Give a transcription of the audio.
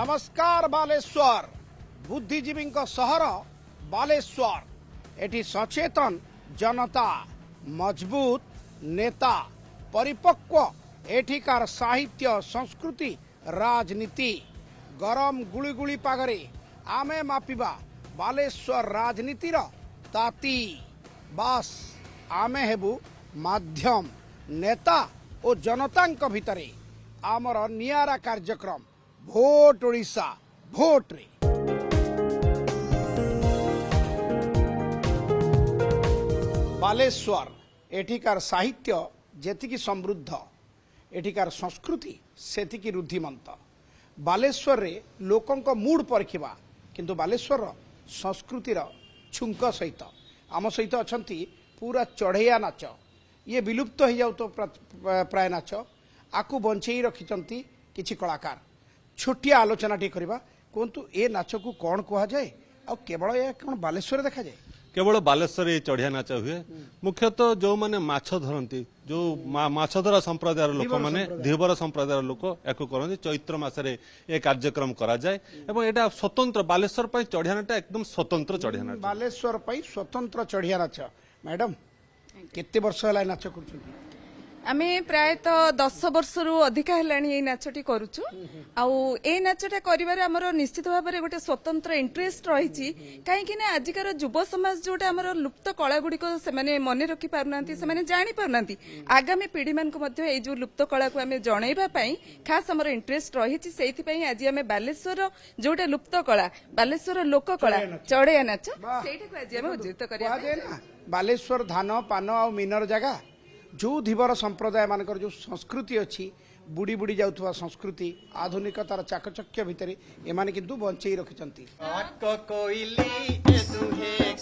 नमस्कार बालेश्वर बुद्धिजीवी सहर बालेश्वर एटी सचेतन जनता मजबूत नेता परिपक्व एठिकार साहित्य संस्कृति राजनीति गरम गुळीगुळी पागरे आमे मापिबा बालेश्वर राजनीतिर ताती बास आमे हेबु माध्यम नेता और जनतांक भितरे आमर नियारा कार्यक्रम भोट ओडिशा भोट रे बालेश्वर एठिकार साहित्य जेतिकी समृद्ध एठिकार संस्कृति सेतिकी रुद्धिमंत बालेश्वर रे लोकंक मूड परखिबा किंतु बालेश्वर संस्कृतिर छुंक सहित आम सहित अछंती पूरा चढ़ैया नाच ये विलुप्त हो जाऊ तो प्राय नाच आकु बंचई रखिचंती किछि कलाकार छोटिया आलोचना टी करबा कोंतु ए नाच को कौन कहा जाए आ केवल या कौन बालेश्वर देखा जाए केवल बालेश्वर ये चढ़िया नाच हुए मुख्यतः जो माने माछ धरती जो माछ धरा संप्रदायर लोक माने धीवर संप्रदायर लोक याकु करନ୍ତି चैत्र मासरे ए कार्यक्रम करा जाए एवं एटा स्वतंत्र बालेश्वर पई चढ़िया नाच एकदम स्वतंत्र चढ़िया नाच बालेश्वर पई स्वतंत्र चढ़िया नाच मैडम केते वर्ष हला नाच करछुंती आमे प्रायतः 10 वर्षरू अधिका हेलाणी ए नाचटी करूछु आउ ए नाचटा करिबारे हमर निश्चित भाबरे गोटे स्वतंत्र इंटरेस्ट रहिछि काहे कि ना आजिकार युव समाज जोटा हमर लुप्त कला गुडी को से माने मने रखि पारनांती से माने जानि पारनांती आगामी पीढ़ी मान को मध्ये ए जो लुप्त कला को हमें जणैबा पई खास हमर इंटरेस्ट रहिछि सेहि पई आज हमें बालेश्वर जोटा लुप्त कला बालेश्वर लोक कला चढ़ैया नाच सेटा को आज हमें उज्जीवित करिया बालेश्वर धान पान आ मीनर जगह जो धीवर संप्रदाय मानकर जो संस्कृति अच्छी बुड़ी बुड़ी जाउथवा संस्कृति आधुनिकतार चाकचक्य भितर एमाने किंतु बंचई रखिचंती कोइली ए दुहे